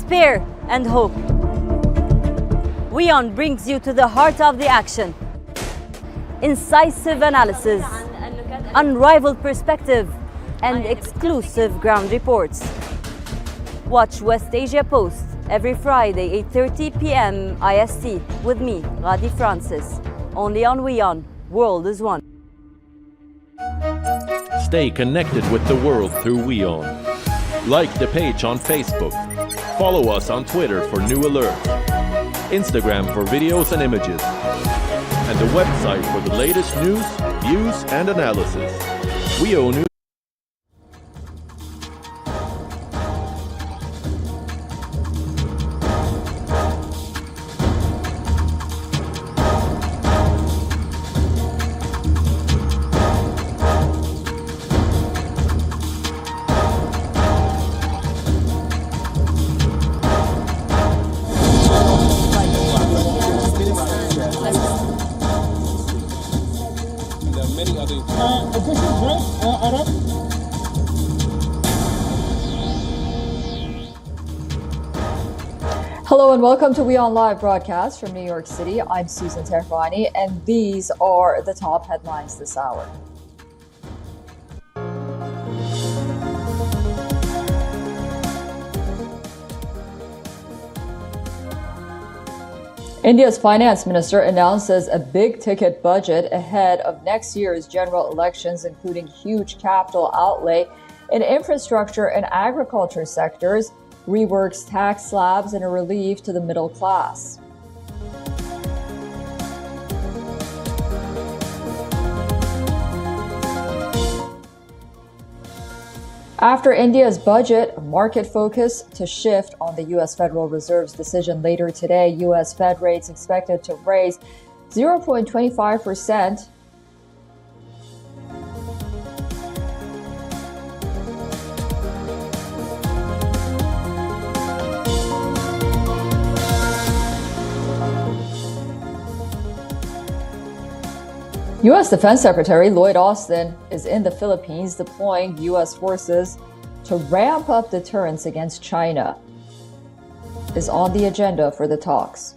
despair and hope. WION brings you to the heart of the action. Incisive analysis, unrivaled perspective, and exclusive ground reports. Watch West Asia Post every Friday, 8:30 p.m. IST with me, Radi Francis, only on WION, World is One. Stay connected with the world through WION. Like the page on Facebook. Follow us on Twitter for new alerts. Instagram for videos and images. And the website for the latest news, views, and analysis. WION. Hello and welcome to WION Live broadcast from New York City. I'm Susan Tehrani, and these are the top headlines this hour. India's finance minister announces a big-ticket budget ahead of next year's general elections, including huge capital outlay in infrastructure and agriculture sectors, reworks tax slabs, and a relief to the middle class. After India's budget, market focus to shift on the U.S. Federal Reserve's decision later today, U.S. Fed rates expected to raise 0.25%. U.S. Defense Secretary Lloyd Austin is in the Philippines deploying U.S. forces to ramp up deterrence against China, is on the agenda for the talks.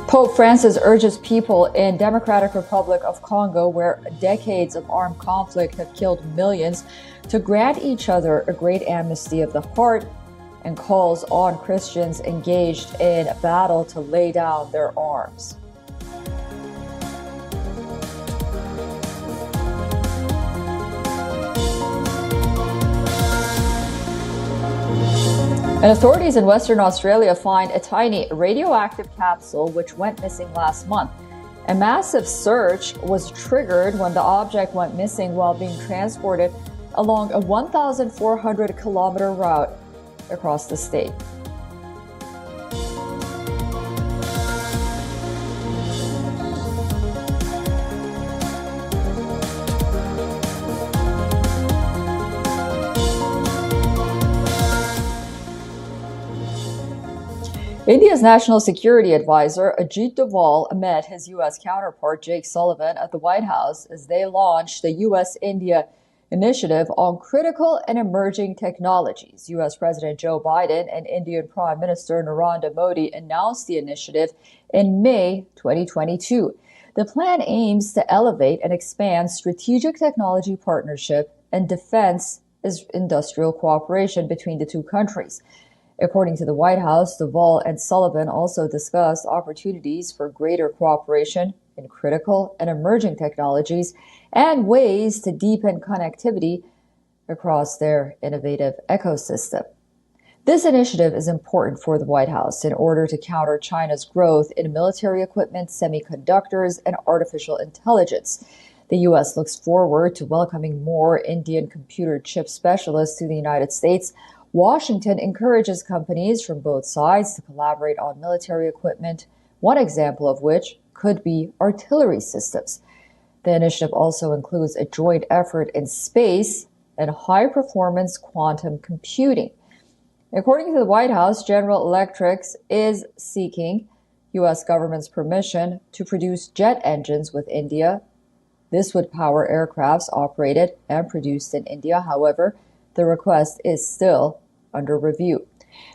Pope Francis urges people in Democratic Republic of Congo, where decades of armed conflict have killed millions, to grant each other a great amnesty of the heart, and calls on Christians engaged in a battle to lay down their arms. And authorities in Western Australia find a tiny radioactive capsule which went missing last month. A massive search was triggered when the object went missing while being transported along a 1,400-kilometer route across the state. India's National Security Advisor Ajit Doval met his U.S. counterpart Jake Sullivan at the White House as they launched the U.S.-India Initiative on Critical and Emerging Technologies. U.S. President Joe Biden and Indian Prime Minister Narendra Modi announced the initiative in May 2022. The plan aims to elevate and expand strategic technology partnership and defense industrial cooperation between the two countries. According to the White House, Doval and Sullivan also discussed opportunities for greater cooperation in critical and emerging technologies and ways to deepen connectivity across their innovative ecosystem. This initiative is important for the White House in order to counter China's growth in military equipment, semiconductors, and artificial intelligence. The U.S. looks forward to welcoming more Indian computer chip specialists to the United States. Washington encourages companies from both sides to collaborate on military equipment, one example of which could be artillery systems. The initiative also includes a joint effort in space and high-performance quantum computing. According to the White House, General Electric is seeking U.S. government's permission to produce jet engines with India. This would power aircrafts operated and produced in India. However, the request is still under review.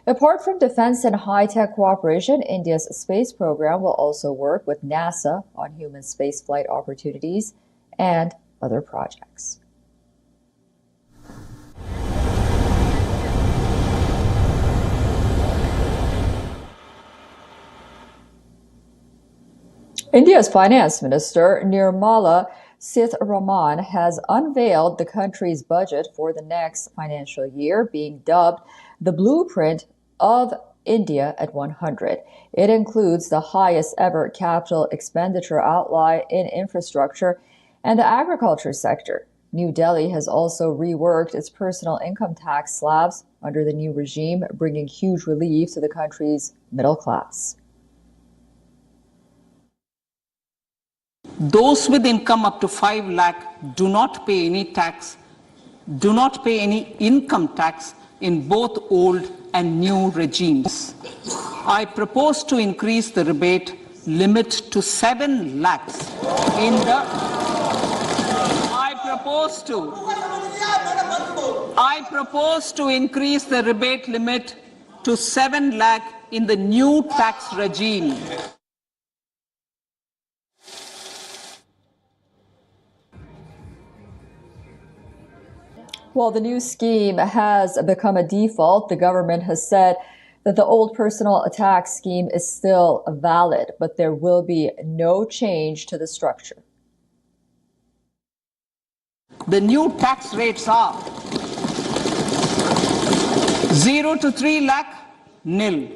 Apart from defense and high-tech cooperation, India's space program will also work with NASA on human spaceflight opportunities and other projects. India's Finance Minister Nirmala Sitharaman has unveiled the country's budget for the next financial year, being dubbed the Blueprint of India at 100. It includes the highest ever capital expenditure outlay in infrastructure and the agriculture sector. New Delhi has also reworked its personal income tax slabs under the new regime, bringing huge relief to the country's middle class. Those with income up to 5 lakh do not pay any tax, do not pay any income tax in both old and new regimes. I propose to increase the rebate limit to 7 lakhs in the I propose to increase the rebate limit to 7 lakh in the new tax regime. While the new scheme has become a default, the government has said that the old personal tax scheme is still valid, but there will be no change to the structure. The new tax rates are 0 to 3 lakh, nil.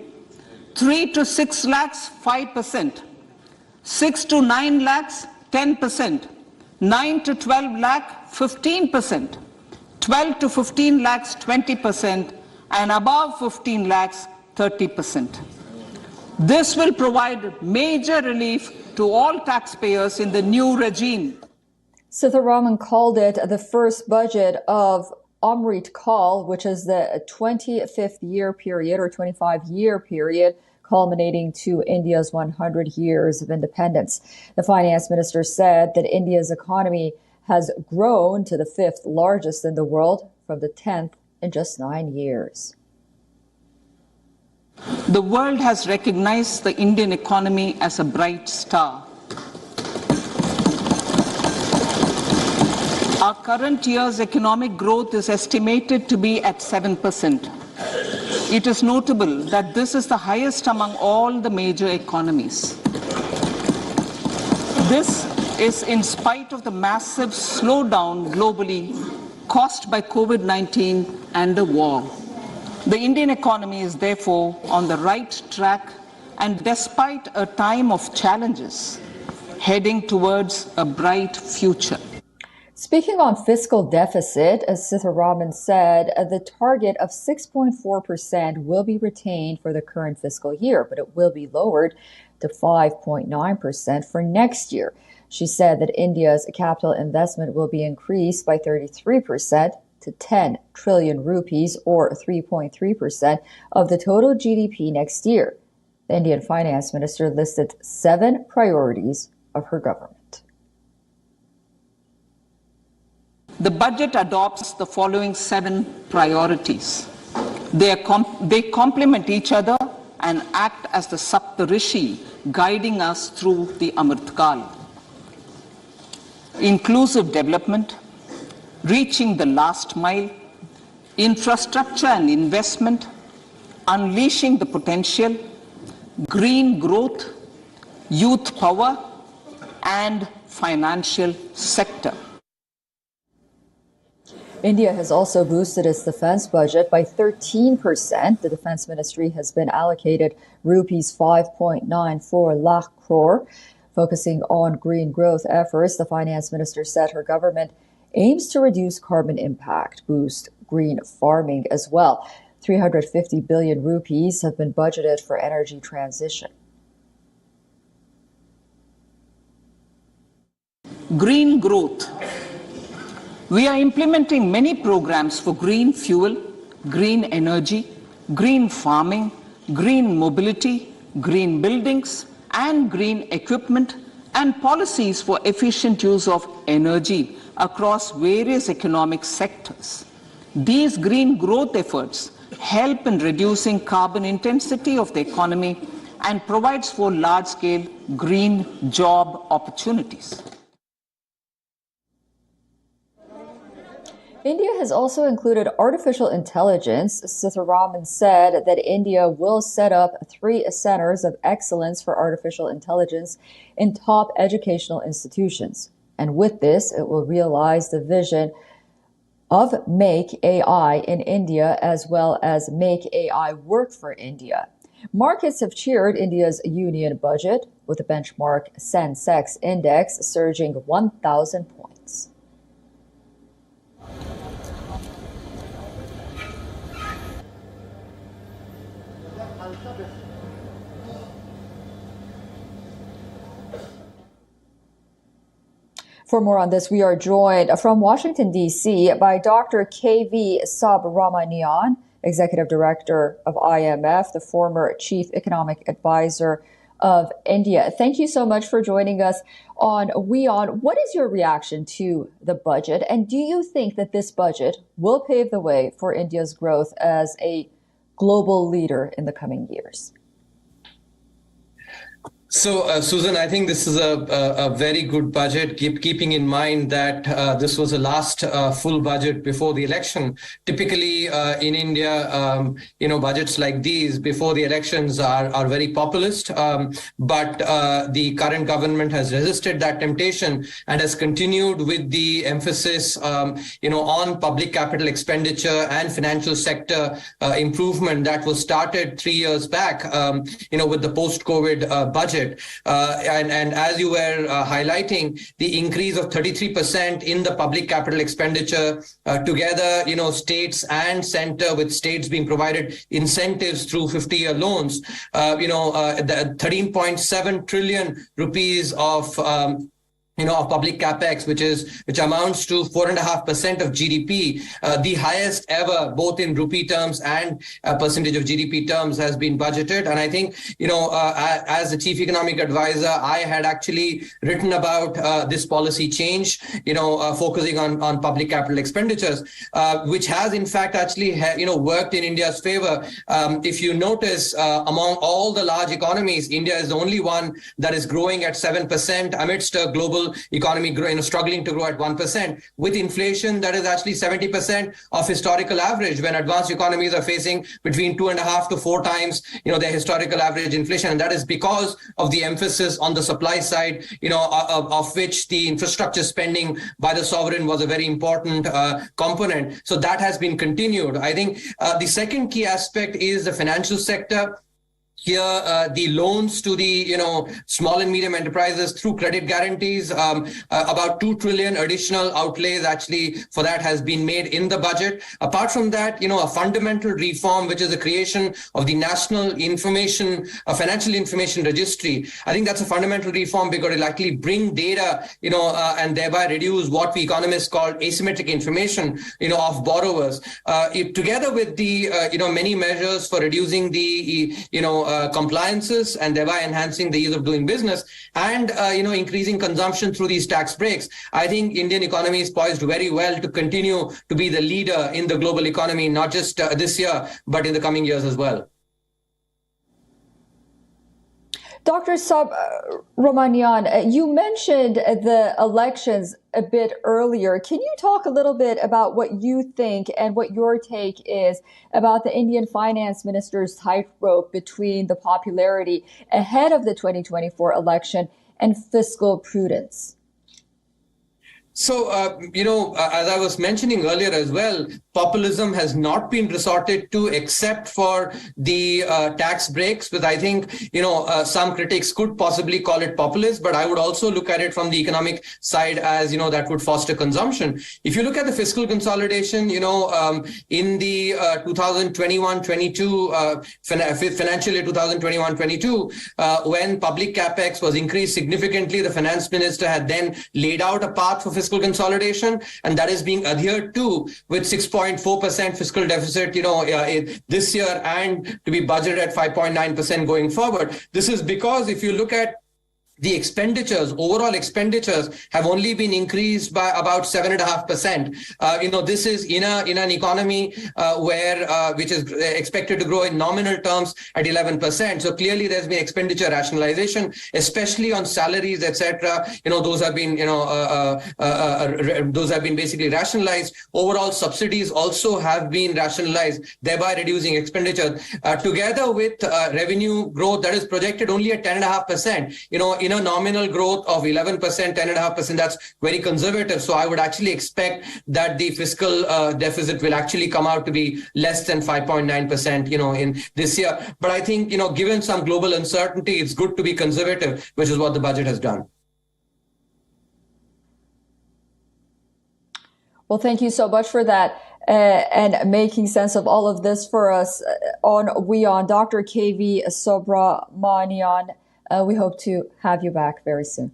3 to 6 lakhs, 5%. 6 to 9 lakhs, 10%. 9 to 12 lakh, 15%. 12 to 15 lakhs, 20%, and above 15 lakhs, 30%. This will provide major relief to all taxpayers in the new regime. Sitharaman called it the first budget of Amrit Kal, which is the 25-year period or 25-year period culminating to India's 100 years of independence. The finance minister said that India's economy has grown to the 5th largest in the world from the 10th in just 9 years. The world has recognized the Indian economy as a bright star. Our current year's economic growth is estimated to be at 7%. It is notable that this is the highest among all the major economies. This is in spite of the massive slowdown globally caused by COVID-19 and the war. The Indian economy is therefore on the right track and despite a time of challenges, heading towards a bright future. Speaking on fiscal deficit, as Sitharaman said, the target of 6.4% will be retained for the current fiscal year, but it will be lowered to 5.9% for next year. She said that India's capital investment will be increased by 33% to 10 trillion rupees or 3.3% of the total GDP next year. The Indian finance minister listed 7 priorities of her government. The budget adopts the following 7 priorities. They complement each other and act as the Saptarishi guiding us through the Amrit Kal. Inclusive development, reaching the last mile, infrastructure and investment, unleashing the potential, green growth, youth power, and financial sector. India has also boosted its defense budget by 13%. The defense ministry has been allocated rupees 5.94 lakh crore. Focusing on green growth efforts, the finance minister said her government aims to reduce carbon impact, boost green farming as well. 350 billion rupees have been budgeted for energy transition. Green growth. We are implementing many programs for green fuel, green energy, green farming, green mobility, green buildings, and green equipment, and policies for efficient use of energy across various economic sectors. These green growth efforts help in reducing carbon intensity of the economy and provides for large-scale green job opportunities. India has also included artificial intelligence. Sitharaman said that India will set up 3 centers of excellence for artificial intelligence in top educational institutions. And with this, it will realize the vision of Make AI in India, as well as Make AI Work for India. Markets have cheered India's union budget, with the benchmark Sensex index surging 1,000 points. For more on this, we are joined from Washington, D.C. by Dr. K.V. Subramanian, Executive Director of IMF, the former Chief Economic Advisor of India. Thank you so much for joining us on WION. What is your reaction to the budget? And do you think that this budget will pave the way for India's growth as a global leader in the coming years? So, Susan, I think this is a very good budget, keeping in mind that this was the last full budget before the election. Typically, in India, budgets like these before the elections are very populist. But the current government has resisted that temptation and has continued with the emphasis, on public capital expenditure and financial sector improvement that was started 3 years back, with the post-COVID budget. And as you were highlighting, the increase of 33% in the public capital expenditure together, states and center, with states being provided incentives through 50-year loans, the 13.7 trillion rupees of of public capex, which amounts to 4.5% of GDP, the highest ever, both in rupee terms and percentage of GDP terms, has been budgeted. And I think, as the chief economic advisor, I had actually written about this policy change, focusing on public capital expenditures, which has in fact actually, worked in India's favor. If you notice, among all the large economies, India is the only one that is growing at 7% amidst a global economy struggling to grow at 1%, with inflation that is actually 70% of historical average, when advanced economies are facing between 2.5 to 4 times their historical average inflation. And that is because of the emphasis on the supply side, of which the infrastructure spending by the sovereign was a very important component. So that has been continued. I think the second key aspect is the financial sector. Here, the loans to the small and medium enterprises through credit guarantees, about 2 trillion additional outlays actually for that has been made in the budget. Apart from that, a fundamental reform, which is the creation of the National Financial Information Registry. I think that's a fundamental reform because it'll actually bring data, and thereby reduce what we economists call asymmetric information, of borrowers. Together with the many measures for reducing the compliances and thereby enhancing the ease of doing business, and increasing consumption through these tax breaks, I think Indian economy is poised very well to continue to be the leader in the global economy, not just this year, but in the coming years as well. Dr. Subramanian, you mentioned the elections a bit earlier. Can you talk a little bit about what you think and what your take is about the Indian finance minister's tightrope between the popularity ahead of the 2024 election and fiscal prudence? So, as I was mentioning earlier as well, populism has not been resorted to except for the tax breaks, but I think, some critics could possibly call it populist, but I would also look at it from the economic side as, that would foster consumption. If you look at the fiscal consolidation, in the 2021-22, financial year 2021-22, when public capex was increased significantly, the finance minister had then laid out a path for fiscal fiscal consolidation, and that is being adhered to with 6.4% fiscal deficit, this year, and to be budgeted at 5.9% going forward. This is because if you look at the expenditures, overall expenditures have only been increased by about 7.5%. This is in an economy which is expected to grow in nominal terms at 11%. So clearly, there's been expenditure rationalization, especially on salaries, etc. Those have been basically rationalized. Overall subsidies also have been rationalized, thereby reducing expenditure. Together with revenue growth that is projected only at 10.5%. In a nominal growth of 11%, 10.5%, that's very conservative. So I would actually expect that the fiscal deficit will actually come out to be less than 5.9%, in this year. But I think, given some global uncertainty, it's good to be conservative, which is what the budget has done. Well, thank you so much for that and making sense of all of this for us on WION. Dr. K.V. Subramanian. We hope to have you back very soon.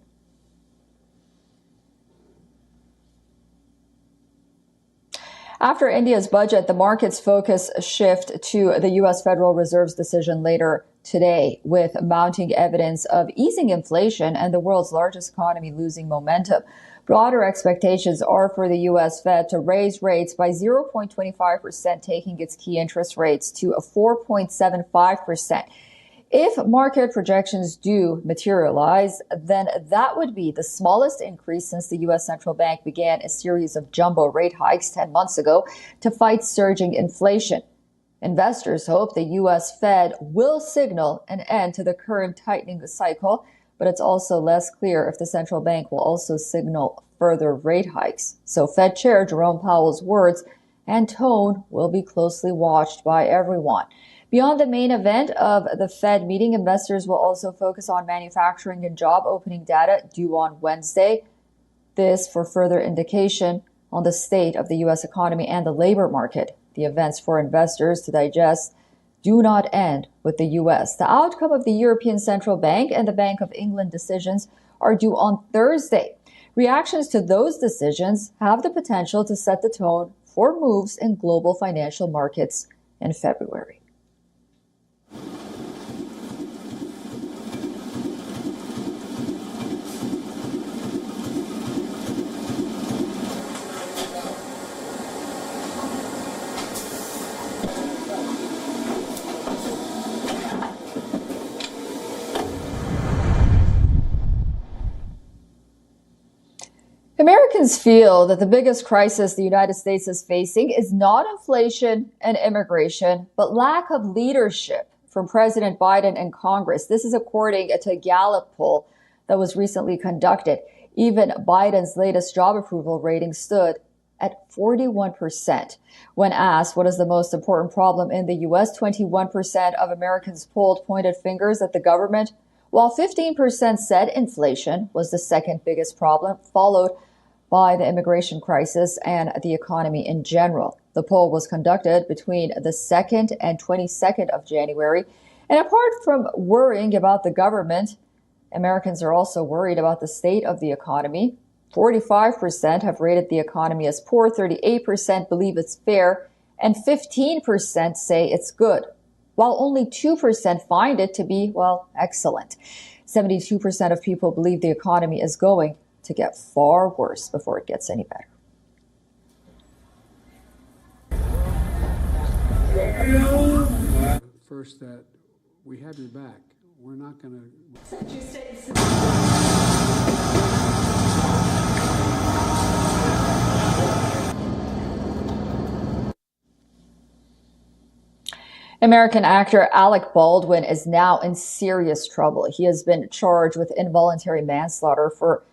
After India's budget, the market's focus shift to the U.S. Federal Reserve's decision later today, with mounting evidence of easing inflation and the world's largest economy losing momentum. Broader expectations are for the U.S. Fed to raise rates by 0.25%, taking its key interest rates to 4.75%. If market projections do materialize, then that would be the smallest increase since the U.S. Central Bank began a series of jumbo rate hikes 10 months ago to fight surging inflation. Investors hope the U.S. Fed will signal an end to the current tightening cycle, but it's also less clear if the central bank will also signal further rate hikes. So Fed Chair Jerome Powell's words and tone will be closely watched by everyone. Beyond the main event of the Fed meeting, investors will also focus on manufacturing and job opening data due on Wednesday. This for further indication on the state of the U.S. economy and the labor market. The events for investors to digest do not end with the U.S. The outcome of the European Central Bank and the Bank of England decisions are due on Thursday. Reactions to those decisions have the potential to set the tone for moves in global financial markets in February. Americans feel that the biggest crisis the United States is facing is not inflation and immigration, but lack of leadership from President Biden and Congress. This is according to a Gallup poll that was recently conducted. Even Biden's latest job approval rating stood at 41%. When asked what is the most important problem in the U.S., 21% of Americans polled pointed fingers at the government, while 15% said inflation was the second biggest problem, followed by the immigration crisis and the economy in general. The poll was conducted between the 2nd and 22nd of January. And apart from worrying about the government, Americans are also worried about the state of the economy. 45% have rated the economy as poor, 38% believe it's fair, and 15% say it's good, while only 2% find it to be, well, excellent. 72% of people believe the economy is going to get far worse before it gets any better. First, that we have your back. We're not going to. American actor Alec Baldwin is now in serious trouble. He has been charged with involuntary manslaughter for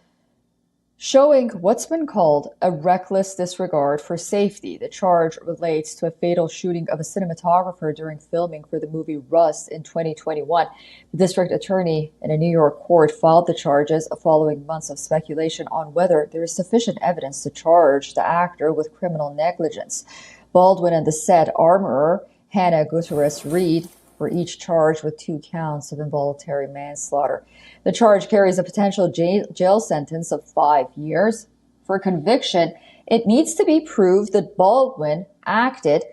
showing what's been called a reckless disregard for safety. The charge relates to a fatal shooting of a cinematographer during filming for the movie Rust in 2021. The district attorney in a New York court filed the charges following months of speculation on whether there is sufficient evidence to charge the actor with criminal negligence. Baldwin and the set armorer, Hannah Gutierrez-Reed, were each charged with 2 counts of involuntary manslaughter. The charge carries a potential jail sentence of 5 years. For conviction, it needs to be proved that Baldwin acted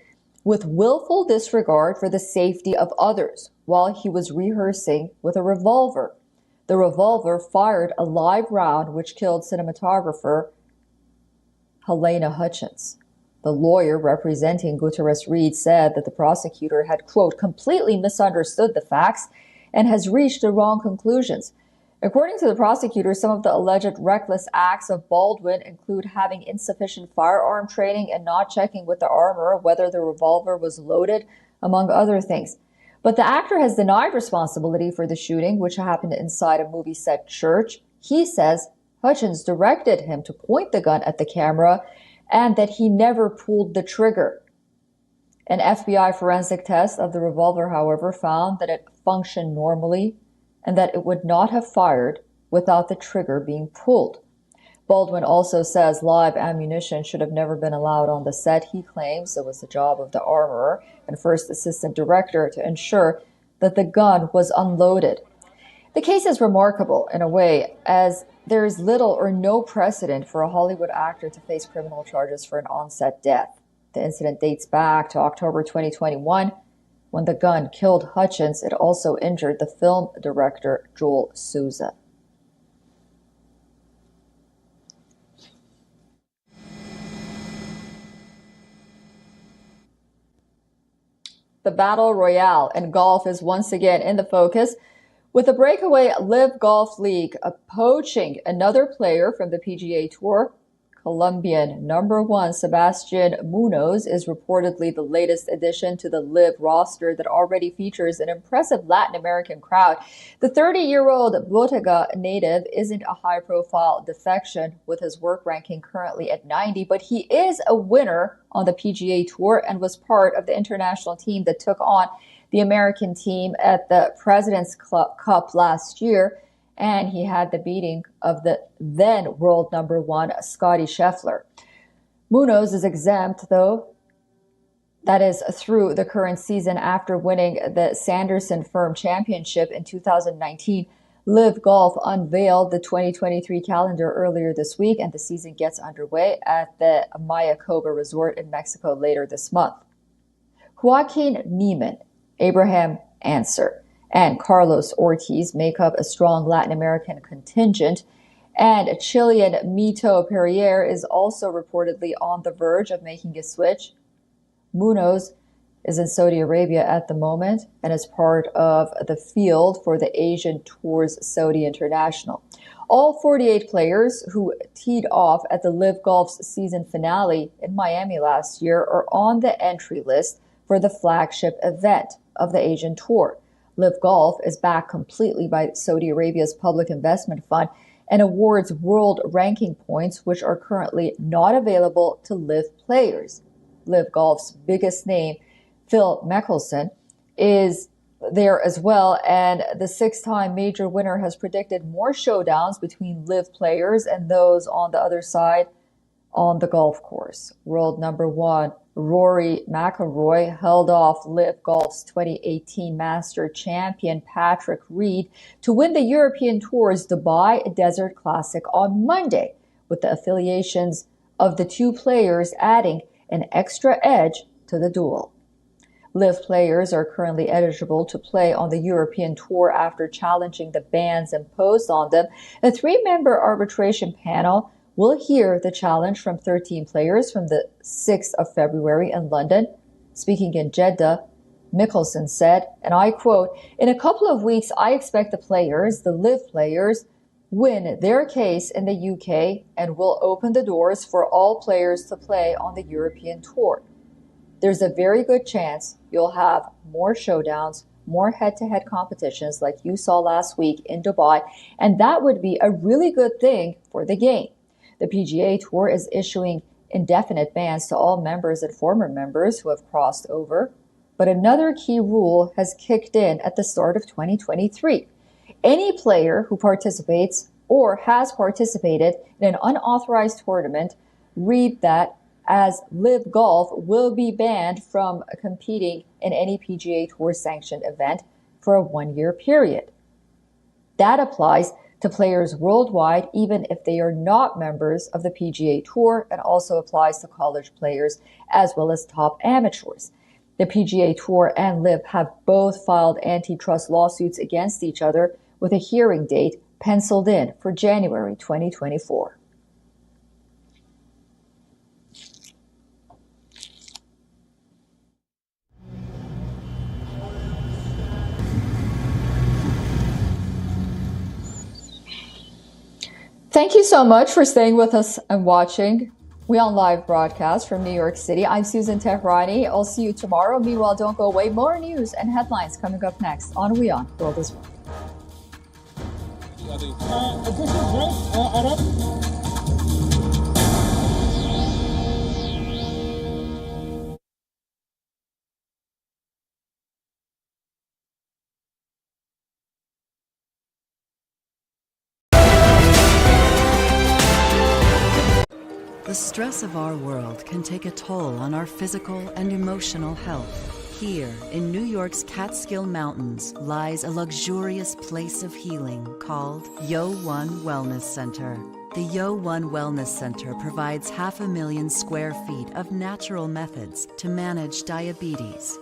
with willful disregard for the safety of others while he was rehearsing with a revolver. The revolver fired a live round which killed cinematographer Helena Hutchins. The lawyer representing Gutierrez Reed said that the prosecutor had, quote, completely misunderstood the facts and has reached the wrong conclusions. According to the prosecutor, some of the alleged reckless acts of Baldwin include having insufficient firearm training and not checking with the armorer whether the revolver was loaded, among other things. But the actor has denied responsibility for the shooting, which happened inside a movie set church. He says Hutchins directed him to point the gun at the camera and that he never pulled the trigger. An FBI forensic test of the revolver, however, found that it functioned normally and that it would not have fired without the trigger being pulled. Baldwin also says live ammunition should have never been allowed on the set. He claims it was the job of the armorer and first assistant director to ensure that the gun was unloaded. The case is remarkable in a way, as there is little or no precedent for a Hollywood actor to face criminal charges for an on-set death. The incident dates back to October 2021, when the gun killed Hutchins. It also injured the film director Joel Souza. The battle royale in golf is once again in the focus, with the breakaway LIV Golf League poaching another player from the PGA Tour. Colombian number one Sebastian Munoz is reportedly the latest addition to the LIV roster that already features an impressive Latin American crowd. The 30-year-old Bottega native isn't a high-profile defection, with his work ranking currently at 90, but he is a winner on the PGA Tour and was part of the international team that took on the American team at the President's Cup last year, and he had the beating of the then world number one Scottie Scheffler. Munoz is exempt, though, that is through the current season after winning the Sanderson Firm Championship in 2019. LIV Golf unveiled the 2023 calendar earlier this week, and the season gets underway at the Mayakoba Resort in Mexico later this month. Joaquin Niemann, Abraham Ancer, and Carlos Ortiz make up a strong Latin American contingent, and Chilean Mito Perrier is also reportedly on the verge of making a switch. Munoz is in Saudi Arabia at the moment and is part of the field for the Asian Tours Saudi International. All 48 players who teed off at the LIV Golf's season finale in Miami last year are on the entry list for the flagship event of the Asian Tour. LIV Golf is backed completely by Saudi Arabia's Public Investment Fund and awards world ranking points, which are currently not available to LIV players. LIV Golf's biggest name, Phil Mickelson, is there as well, and the six-time major winner has predicted more showdowns between LIV players and those on the other side on the golf course. World number one Rory McIlroy held off LIV Golf's 2018 Master champion Patrick Reed to win the European Tour's Dubai Desert Classic on Monday, with the affiliations of the two players adding an extra edge to the duel. LIV players are currently eligible to play on the European Tour after challenging the bans imposed on them. A three-member arbitration panel will hear the challenge from 13 players from the 6th of February in London. Speaking in Jeddah, Mickelson said, and I quote, "In a couple of weeks, I expect the LIV players, win their case in the UK and will open the doors for all players to play on the European Tour. There's a very good chance you'll have more showdowns, more head-to-head competitions like you saw last week in Dubai, and that would be a really good thing for the game." The PGA Tour is issuing indefinite bans to all members and former members who have crossed over. But another key rule has kicked in at the start of 2023. Any player who participates or has participated in an unauthorized tournament, read that as LIV Golf, will be banned from competing in any PGA Tour sanctioned event for a one-year period. That applies to players worldwide, even if they are not members of the PGA Tour, and also applies to college players as well as top amateurs. The PGA Tour and LIV have both filed antitrust lawsuits against each other, with a hearing date penciled in for January 2024. Thank you so much for staying with us and watching WION Live broadcast from New York City. I'm Susan Tehrani. I'll see you tomorrow. Meanwhile, don't go away. More news and headlines coming up next on WION World as Well. The stress of our world can take a toll on our physical and emotional health. Here, in New York's Catskill Mountains, lies a luxurious place of healing called WION Wellness Center. The WION Wellness Center provides 500,000 square feet of natural methods to manage diabetes,